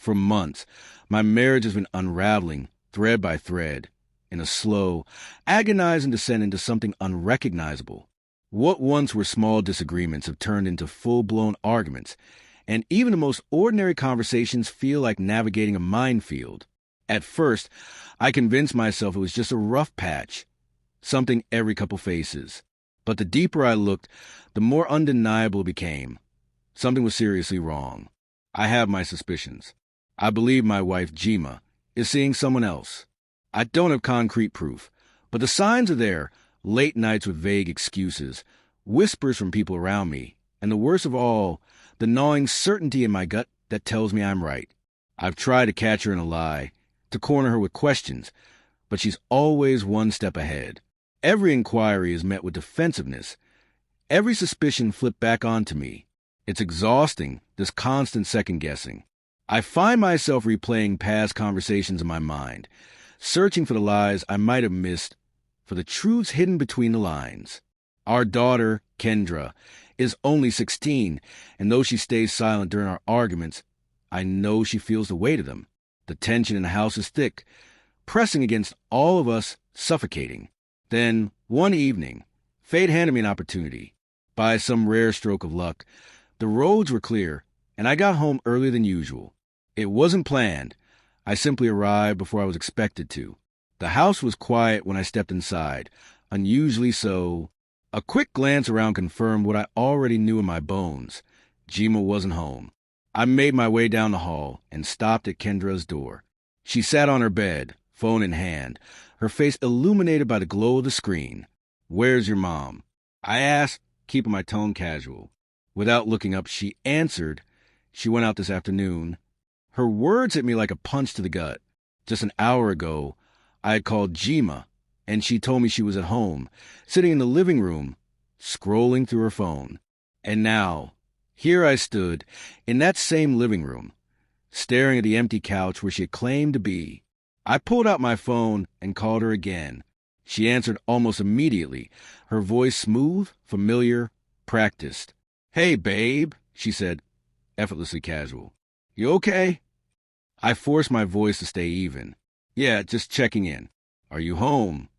For months, my marriage has been unraveling, thread by thread, in a slow, agonizing descent into something unrecognizable. What once were small disagreements have turned into full-blown arguments, and even the most ordinary conversations feel like navigating a minefield. At first, I convinced myself it was just a rough patch, something every couple faces. But the deeper I looked, the more undeniable it became. Something was seriously wrong. I have my suspicions. I believe my wife, Jima, is seeing someone else. I don't have concrete proof, but the signs are there. Late nights with vague excuses, whispers from people around me, and the worst of all, the gnawing certainty in my gut that tells me I'm right. I've tried to catch her in a lie, to corner her with questions, but she's always one step ahead. Every inquiry is met with defensiveness. Every suspicion flipped back onto me. It's exhausting, this constant second-guessing. I find myself replaying past conversations in my mind, searching for the lies I might have missed, for the truths hidden between the lines. Our daughter, Kendra, is only 16, and though she stays silent during our arguments, I know she feels the weight of them. The tension in the house is thick, pressing against all of us, suffocating. Then, one evening, fate handed me an opportunity. By some rare stroke of luck, the roads were clear, and I got home earlier than usual. It wasn't planned. I simply arrived before I was expected to. The house was quiet when I stepped inside, unusually so. A quick glance around confirmed what I already knew in my bones. Jima wasn't home. I made my way down the hall and stopped at Kendra's door. She sat on her bed, phone in hand, her face illuminated by the glow of the screen. "Where's your mom?" I asked, keeping my tone casual. Without looking up, she answered, "She went out this afternoon." Her words hit me like a punch to the gut. Just an hour ago, I had called Jima, and she told me she was at home, sitting in the living room, scrolling through her phone. And now, here I stood, in that same living room, staring at the empty couch where she had claimed to be. I pulled out my phone and called her again. She answered almost immediately, her voice smooth, familiar, practiced. "Hey, babe," she said, effortlessly casual. "You okay?" I forced my voice to stay even. "Yeah, just checking in. Are you home?"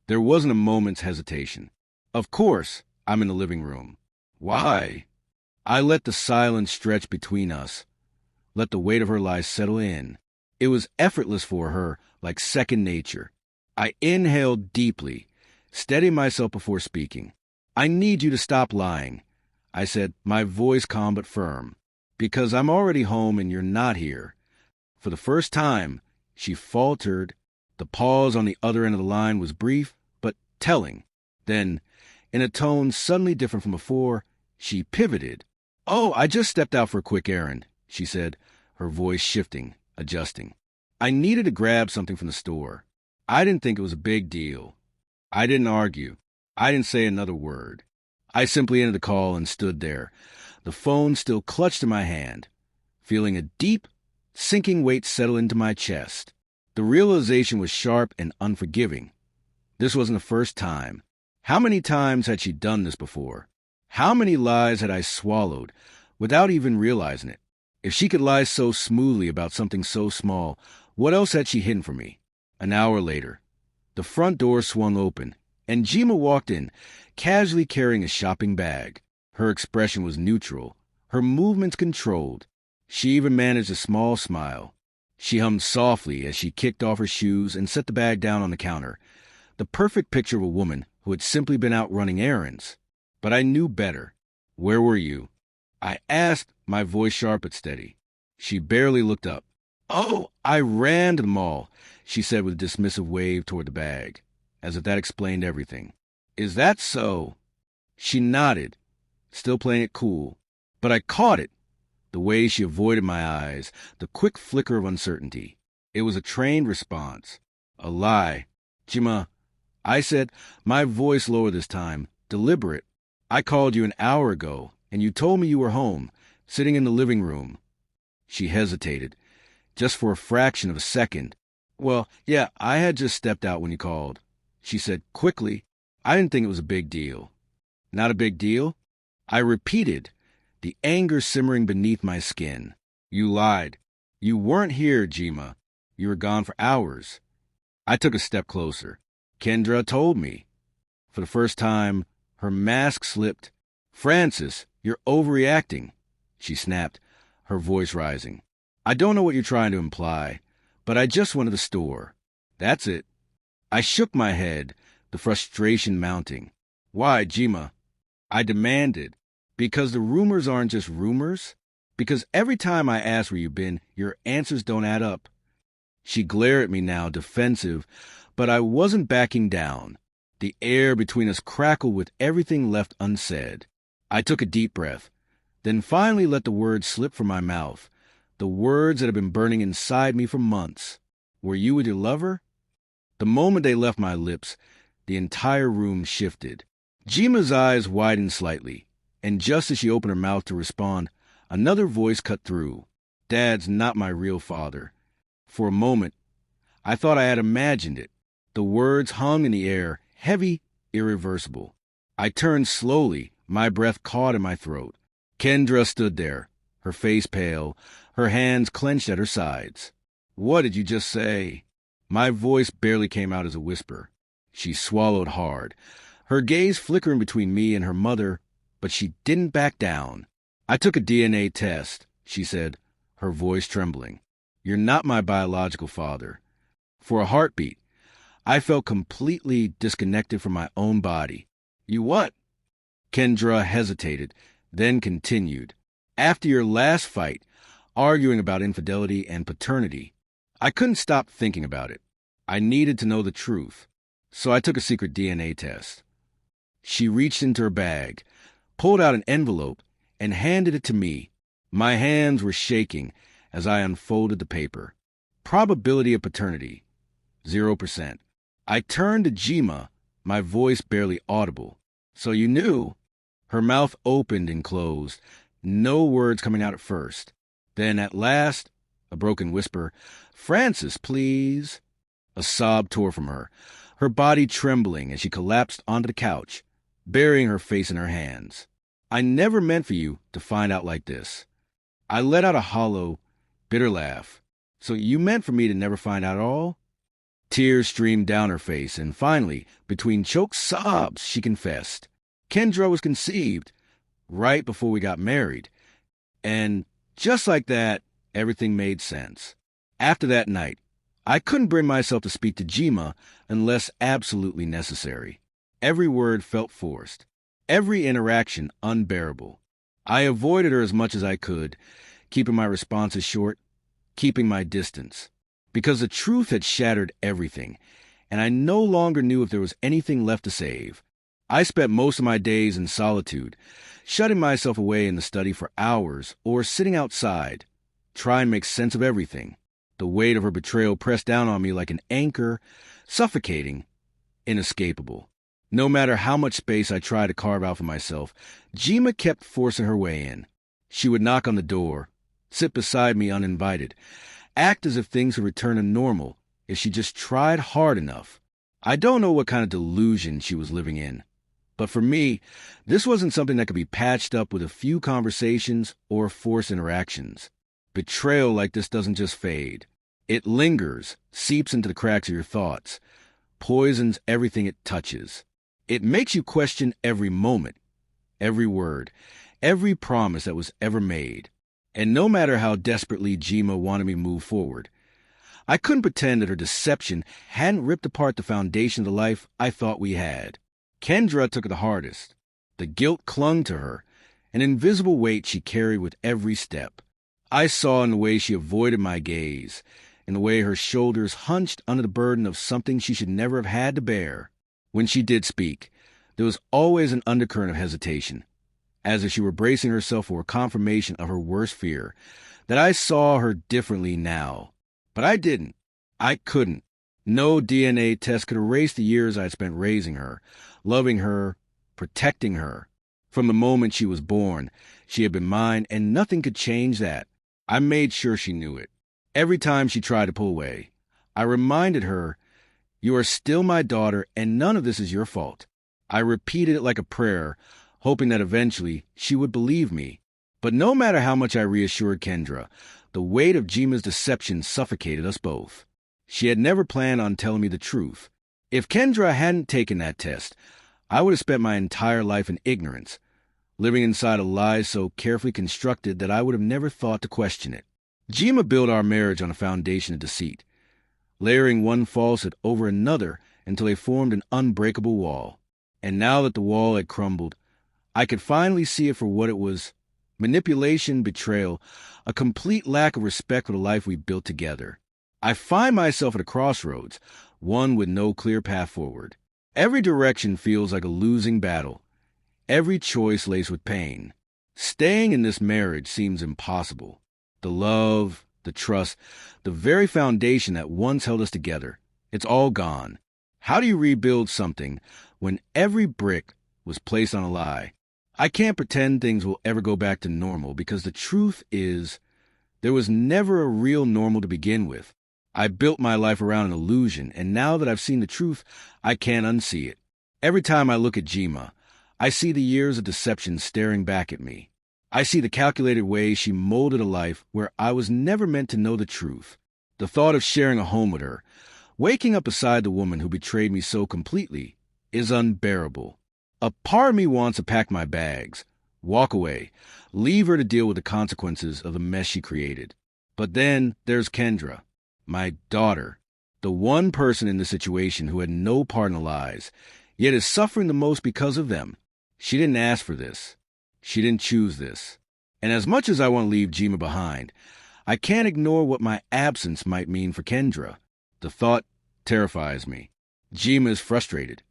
There wasn't a moment's hesitation. "Of course, I'm in the living room." "Why?" I let the silence stretch between us, let the weight of her lies settle in. It was effortless for her, like second nature. I inhaled deeply, steadying myself before speaking. "I need you to stop lying," I said, my voice calm but firm. "Because I'm already home and you're not here." For the first time, she faltered. The pause on the other end of the line was brief, but telling. Then, in a tone suddenly different from before, she pivoted. "Oh, I just stepped out for a quick errand," she said, her voice shifting, adjusting. "I needed to grab something from the store. I didn't think it was a big deal." I didn't argue. I didn't say another word. I simply ended the call and stood there, the phone still clutched in my hand, feeling a deep, sinking weight settle into my chest. The realization was sharp and unforgiving. This wasn't the first time. How many times had she done this before? How many lies had I swallowed without even realizing it? If she could lie so smoothly about something so small, what else had she hidden from me? An hour later, the front door swung open, and Jima walked in, casually carrying a shopping bag. Her expression was neutral, her movements controlled. She even managed a small smile. She hummed softly as she kicked off her shoes and set the bag down on the counter, the perfect picture of a woman who had simply been out running errands. But I knew better. "Where were you?" I asked, my voice sharp but steady. She barely looked up. "Oh, I ran to the mall," she said with a dismissive wave toward the bag, as if that explained everything. "Is that so?" She nodded, still playing it cool. But I caught it. The way she avoided my eyes, the quick flicker of uncertainty. It was a trained response. A lie. "Jima," I said, my voice lower this time, deliberate. "I called you an hour ago, and you told me you were home, sitting in the living room." She hesitated, just for a fraction of a second. "Well, yeah, I had just stepped out when you called," she said quickly. "I didn't think it was a big deal." "Not a big deal?" I repeated, the anger simmering beneath my skin. "You lied." You weren't here, Jima. You were gone for hours. I took a step closer. Kendra told me. For the first time, her mask slipped. Francis, you're overreacting, she snapped, her voice rising. I don't know what you're trying to imply, but I just went to the store. That's it. I shook my head, the frustration mounting. Why, Jima? I demanded. Because the rumors aren't just rumors? Because every time I ask where you've been, your answers don't add up. She glared at me now, defensive, but I wasn't backing down. The air between us crackled with everything left unsaid. I took a deep breath, then finally let the words slip from my mouth, the words that had been burning inside me for months. Were you with your lover? The moment they left my lips, the entire room shifted. Jima's eyes widened slightly, and just as she opened her mouth to respond, another voice cut through. Dad's not my real father. For a moment, I thought I had imagined it. The words hung in the air, heavy, irreversible. I turned slowly, my breath caught in my throat. Kendra stood there, her face pale, her hands clenched at her sides. What did you just say? My voice barely came out as a whisper. She swallowed hard, her gaze flickering between me and her mother, but she didn't back down. I took a DNA test, she said, her voice trembling. You're not my biological father. For a heartbeat, I felt completely disconnected from my own body. You what? Kendra hesitated, then continued. After your last fight, arguing about infidelity and paternity, I couldn't stop thinking about it. I needed to know the truth, so I took a secret DNA test. She reached into her bag, pulled out an envelope, and handed it to me. My hands were shaking as I unfolded the paper. Probability of paternity, 0%. I turned to Jima, my voice barely audible. So you knew? Her mouth opened and closed, no words coming out at first. Then at last, a broken whisper, Francis, please. A sob tore from her body trembling as she collapsed onto the couch, burying her face in her hands. I never meant for you to find out like this. I let out a hollow, bitter laugh. So you meant for me to never find out at all? Tears streamed down her face, and finally, between choked sobs, she confessed. Kendra was conceived right before we got married. And just like that, everything made sense. After that night, I couldn't bring myself to speak to Jima unless absolutely necessary. Every word felt forced, every interaction unbearable. I avoided her as much as I could, keeping my responses short, keeping my distance, because the truth had shattered everything, and I no longer knew if there was anything left to save. I spent most of my days in solitude, shutting myself away in the study for hours or sitting outside, trying to make sense of everything. The weight of her betrayal pressed down on me like an anchor, suffocating, inescapable. No matter how much space I tried to carve out for myself, Jima kept forcing her way in. She would knock on the door, sit beside me uninvited, act as if things would return to normal if she just tried hard enough. I don't know what kind of delusion she was living in, but for me, this wasn't something that could be patched up with a few conversations or forced interactions. Betrayal like this doesn't just fade. It lingers, seeps into the cracks of your thoughts, poisons everything it touches. It makes you question every moment, every word, every promise that was ever made. And no matter how desperately Jima wanted me to move forward, I couldn't pretend that her deception hadn't ripped apart the foundation of the life I thought we had. Kendra took it the hardest. The guilt clung to her, an invisible weight she carried with every step. I saw in the way she avoided my gaze, in the way her shoulders hunched under the burden of something she should never have had to bear. When she did speak, there was always an undercurrent of hesitation, as if she were bracing herself for a confirmation of her worst fear, that I saw her differently now. But I didn't. I couldn't. No DNA test could erase the years I had spent raising her, loving her, protecting her. From the moment she was born, she had been mine, and nothing could change that. I made sure she knew it. Every time she tried to pull away, I reminded her, "You are still my daughter, and none of this is your fault." I repeated it like a prayer, hoping that eventually she would believe me. But no matter how much I reassured Kendra, The weight of Jima's deception suffocated us both. She had never planned on telling me the truth. If Kendra hadn't taken that test, I would have spent my entire life in ignorance, living inside a lie so carefully constructed that I would have never thought to question it. Jima built our marriage on a foundation of deceit, layering one falsehood over another until they formed an unbreakable wall. And now that the wall had crumbled, I could finally see it for what it was: manipulation, betrayal, a complete lack of respect for the life we built together. I find myself at a crossroads, one with no clear path forward. Every direction feels like a losing battle. Every choice laced with pain. Staying in this marriage seems impossible. The love, the trust, the very foundation that once held us together, it's all gone. How do you rebuild something when every brick was placed on a lie? I can't pretend things will ever go back to normal, because the truth is, there was never a real normal to begin with. I built my life around an illusion, and now that I've seen the truth, I can't unsee it. Every time I look at Jima, I see the years of deception staring back at me. I see the calculated way she molded a life where I was never meant to know the truth. The thought of sharing a home with her, waking up beside the woman who betrayed me so completely, is unbearable. A part of me wants to pack my bags, walk away, leave her to deal with the consequences of the mess she created. But then there's Kendra, my daughter, the one person in the situation who had no part in the lies, yet is suffering the most because of them. She didn't ask for this. She didn't choose this. And as much as I want to leave Jima behind, I can't ignore what my absence might mean for Kendra. The thought terrifies me. Jima is frustrated.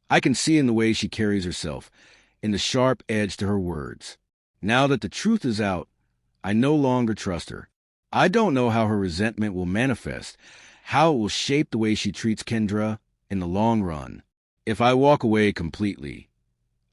I can see in the way she carries herself, in the sharp edge to her words. Now that the truth is out, I no longer trust her. I don't know how her resentment will manifest, how it will shape the way she treats Kendra in the long run. If I walk away completely,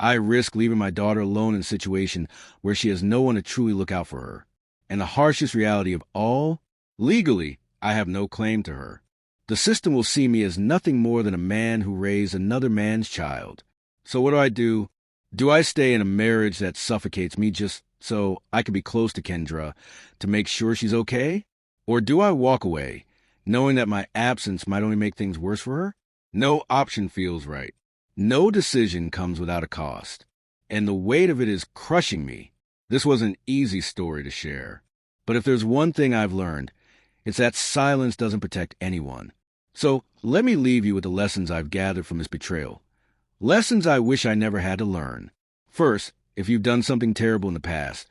I risk leaving my daughter alone in a situation where she has no one to truly look out for her. And the harshest reality of all, legally, I have no claim to her. The system will see me as nothing more than a man who raised another man's child. So what do? Do I stay in a marriage that suffocates me just so I can be close to Kendra to make sure she's okay? Or do I walk away, knowing that my absence might only make things worse for her? No option feels right. No decision comes without a cost, and the weight of it is crushing me. This was an easy story to share, but if there's one thing I've learned, it's that silence doesn't protect anyone. So let me leave you with the lessons I've gathered from this betrayal. Lessons I wish I never had to learn. First, if you've done something terrible in the past,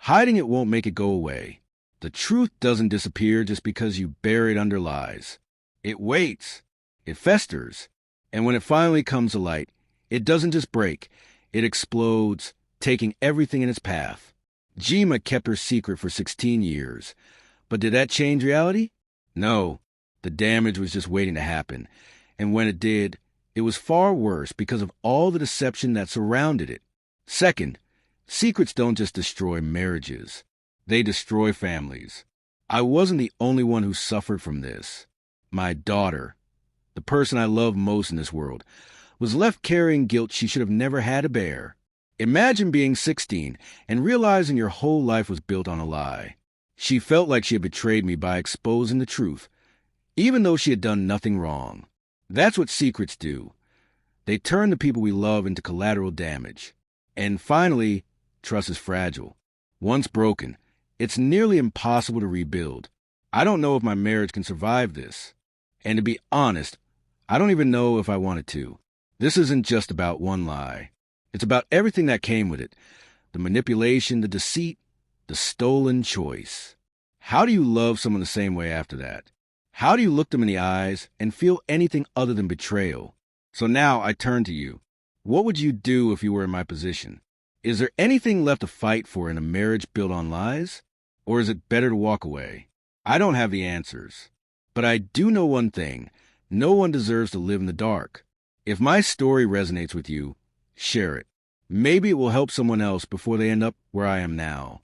hiding it won't make it go away. The truth doesn't disappear just because you bury it under lies. It waits. It festers. And when it finally comes to light, it doesn't just break, it explodes, taking everything in its path. Jima kept her secret for 16 years. But did that change reality? No. The damage was just waiting to happen. And when it did, it was far worse because of all the deception that surrounded it. Second, secrets don't just destroy marriages. They destroy families. I wasn't the only one who suffered from this. My daughter, the person I love most in this world, was left carrying guilt she should have never had to bear. Imagine being 16 and realizing your whole life was built on a lie. She felt like she had betrayed me by exposing the truth, even though she had done nothing wrong. That's what secrets do. They turn the people we love into collateral damage. And finally, trust is fragile. Once broken, it's nearly impossible to rebuild. I don't know if my marriage can survive this. And to be honest, I don't even know if I wanted to. This isn't just about one lie. It's about everything that came with it. The manipulation, the deceit, the stolen choice. How do you love someone the same way after that? How do you look them in the eyes and feel anything other than betrayal? So now I turn to you. What would you do if you were in my position? Is there anything left to fight for in a marriage built on lies? Or is it better to walk away? I don't have the answers. But I do know one thing. No one deserves to live in the dark. If my story resonates with you, share it. Maybe it will help someone else before they end up where I am now.